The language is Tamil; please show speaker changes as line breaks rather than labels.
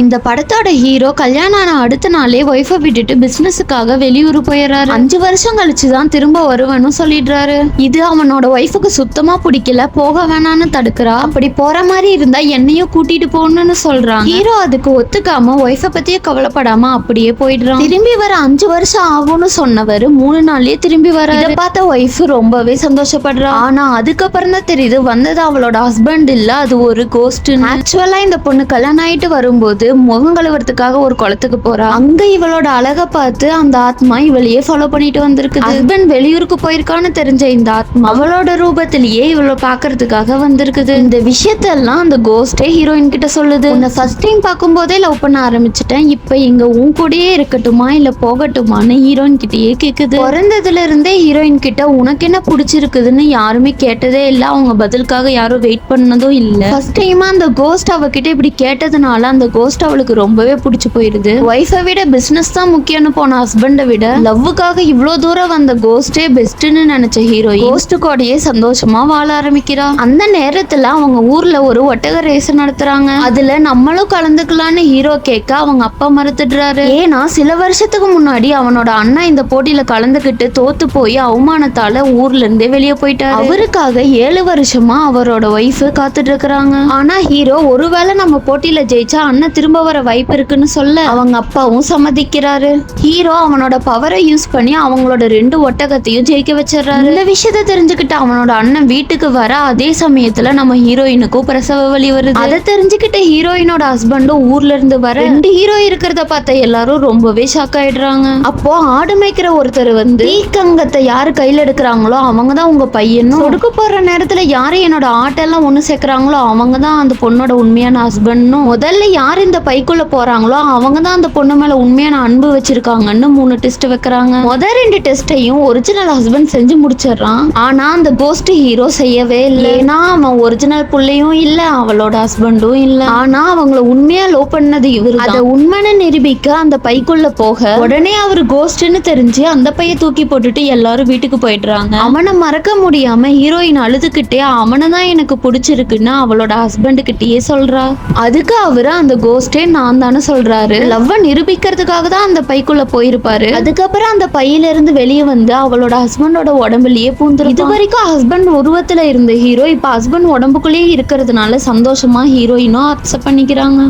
இந்த படத்தோட ஹீரோ கல்யாணம் ஆன அடுத்த நாளே ஒய்ஃபை விட்டுட்டு பிசினஸுக்காக வெளியூர் போயிடுறாரு. 5 வருஷம் கழிச்சுதான் திரும்ப வருவேன்னு சொல்லிடுறாரு. இது அவனோட ஒய்ஃபுக்கு சுத்தமா பிடிக்கல, போக வேணான்னு தடுக்கிறா. அப்படி போற மாதிரி இருந்தா என்னையும் கூட்டிட்டு போகணும்னு சொல்றாங்க. ஹீரோ அதுக்கு ஒத்துக்காம ஒய்ஃபை பத்தியே கவலைப்படாம அப்படியே போயிடுறான். திரும்பி வர 5 வருஷம் ஆகும்னு சொன்னவர் 3 நாள்லயே திரும்பி வர பார்த்த ஒய்ஃப் ரொம்பவே சந்தோஷப்படுறா. ஆனா அதுக்கப்புறம் தான் தெரியுது வந்தது அவளோட ஹஸ்பண்ட் இல்ல, அது ஒரு கோஸ்ட். ஆக்சுவலா இந்த பொண்ணு கல்யாணம் ஆயிட்டு வரும்போது முகம் கழுவுறதுக்காக ஒரு குளத்துக்கு போறா. அங்க இவளோட அழக பார்த்து அந்த ஆத்மா இவளையே ஃபாலோ பண்ணிட்டு வந்திருக்கு. ஹஸ்பண்ட் வெளியூருக்கு போயிருக்கான்னு தெரிஞ்ச இந்த ஆத்மா அவளோட ரூபத்திலேயே இவளை பாக்குறதுக்காக வந்திருக்குது. இந்த விஷயத்தெல்லாம் அந்த கோஸ்டே ஹீரோயின் கிட்ட சொல்லுது. உன்னை ஃபர்ஸ்ட் டைம் பார்க்கும் போதே லவ் பண்ண ஆரம்பிச்சிட்டேன், இப்ப இங்க உன் கூடயே இருக்கட்டுமா இல்ல போகட்டுமான்னு ஹீரோயின் கிட்டயே கேக்குது. பிறந்ததுல இருந்தே ஹீரோயின் கிட்ட உனக்கு என்ன பிடிச்சிருக்குதுன்னு யாருமே கேட்டதே இல்ல, அவங்க பதிலுக்காக யாரும் வெயிட் பண்ணதும் இல்ல. ஃபர்ஸ்ட் டைமா அந்த கோஸ்ட் அவகிட்ட இப்படி கேட்டதுனால அந்த கோஸ்ட் அவளுக்கு ரொம்பவே பிடிச்சு போயிருது. ஒய்ஃபை விட பிசினஸ் தான் முக்கியம்னு போன ஹஸ்பண்டை விட லவ்வுக்காக இவ்வளவு தூரம் வந்த கோஸ்டே பெஸ்ட்னு நினைச்ச ஹீரோயின் கோஸ்ட் கூடயே சந்தோஷமா வாழ ஆரம்பிக்கிறா. அந்த நேரத்துல அவங்க ஊர்ல ஒரு ஒட்டக ரேஸ் நடத்துறாங்க. அதுல நம்மளும் கலந்துக்கலான்னு ஹீரோ கேட்க அவங்க அப்பா மறுத்துடுறாரு. ஏன்னா சில வருஷத்துக்கு முன்னாடி அவனோட அண்ணா இந்த போட்டியில கலந்துகிட்டு தோத்து போய் அவமானத்தால ஊர்ல இருந்தே வெளியே போயிட்டாரு. அவருக்காக 7 வருஷமா அவரோட ஒய்ஃப் காத்துட்டு இருக்கிறாங்க. ஆனா ஹீரோ ஒருவேளை நம்ம போட்டியில ஜெயிச்சா அண்ணன் திரும்ப வர வாய்ப்பு இருக்குன்னு சொல்ல அவங்க அப்பாவும் சம்மதிக்கிறாரு. ஹீரோ அவனோட பவரை யூஸ் பண்ணி அவங்களோட 2 ஒட்டகத்தையும் ஜெயிக்க வச்சிடறாரு. இந்த விஷயத்த தெரிஞ்சுக்கிட்டு அவனோட அண்ணன் வீட்டுக்கு வர அதே சமயத்துல நம்ம ஹீரோயினுக்கும் பிரசவ வலி வருது. அதை தெரிஞ்சுக்கிட்ட ஹீரோயினோட ஹஸ்பண்டும் ஊர்ல இருந்து வர 2 ஹீரோ இருக்கிறத பார்த்த எல்லாரும் ரொம்பவே ஷாக் ஆயிடுறாங்க. அப்போ ஆடு மேய்க்கிற ஒருத்தர் வந்து தீக்கங்கத்தை யாரு கையில எடுக்கிறாங்களோ அவங்கதான் உங்க பையனும், கொடுக்க போற நேரத்துல யாரு என்னோட ஆட்டெல்லாம் ஒண்ணு சேர்க்கிறாங்களோ அவங்கதான் அந்த பொண்ணோட உண்மையான ஹஸ்பண்டும், முதல்ல யாரு இந்த பைக்குள்ள போறாங்களோ அவங்க தான் அந்த பொண்ணு மேல உண்மையான அன்பு வச்சிருக்காங்கன்னு 3 டெஸ்ட் வைக்கிறாங்க. முதல் 2 டெஸ்டையும் ஒரிஜினல் ஹஸ்பண்ட் செஞ்சு முடிச்சிடறான். ஆனா அந்த கோஸ்ட் ஹீரோ செய்யவே இல்லை. ஏன்னா அவன் ஒரிஜினல் புள்ளையும் இல்ல, அவளோட ஹஸ்பண்டும் இல்ல. ஆனா அவங்கள உண்மையா லவ் பண்ணது இவரு. அதை உண்மைன்னு நிரூபிக்க அந்த பைக்குள்ள போக உடனே அவரு கோஸ்ட்னு தெரிஞ்சு அந்த பைய தூக்கி போட்டுட்டு எல்லாரும் வீட்டுக்கு போயிடுறாங்க. அவனை மறக்க முடியாம ஹீரோயின் அழுதுகிட்டே அவனை தான் எனக்கு பிடிச்சிருக்குன்னு அவளோட ஹஸ்பண்ட் கிட்டயே சொல்றா. அதுக்கு அவரு அந்த கோஸ்டே நான் தானே சொல்றாரு. லவ்வ நிரூபிக்கிறதுக்காக தான் அந்த பைக்குள்ள போயிருப்பாரு. அதுக்கப்புறம் அந்த பையில இருந்து வெளியே வந்து அவளோட ஹஸ்பண்டோட உடம்புலயே பூந்துரும். இது வரைக்கும் ஹஸ்பண்ட் உருவத்துல இருந்த ஹீரோ இப்ப ஹஸ்பண்ட் உடம்புக்குள்ளேயே இருக்கிறதுனால சந்தோஷமா ஹீரோயினும் அக்செப்ட் பண்ணிக்கிறாங்க.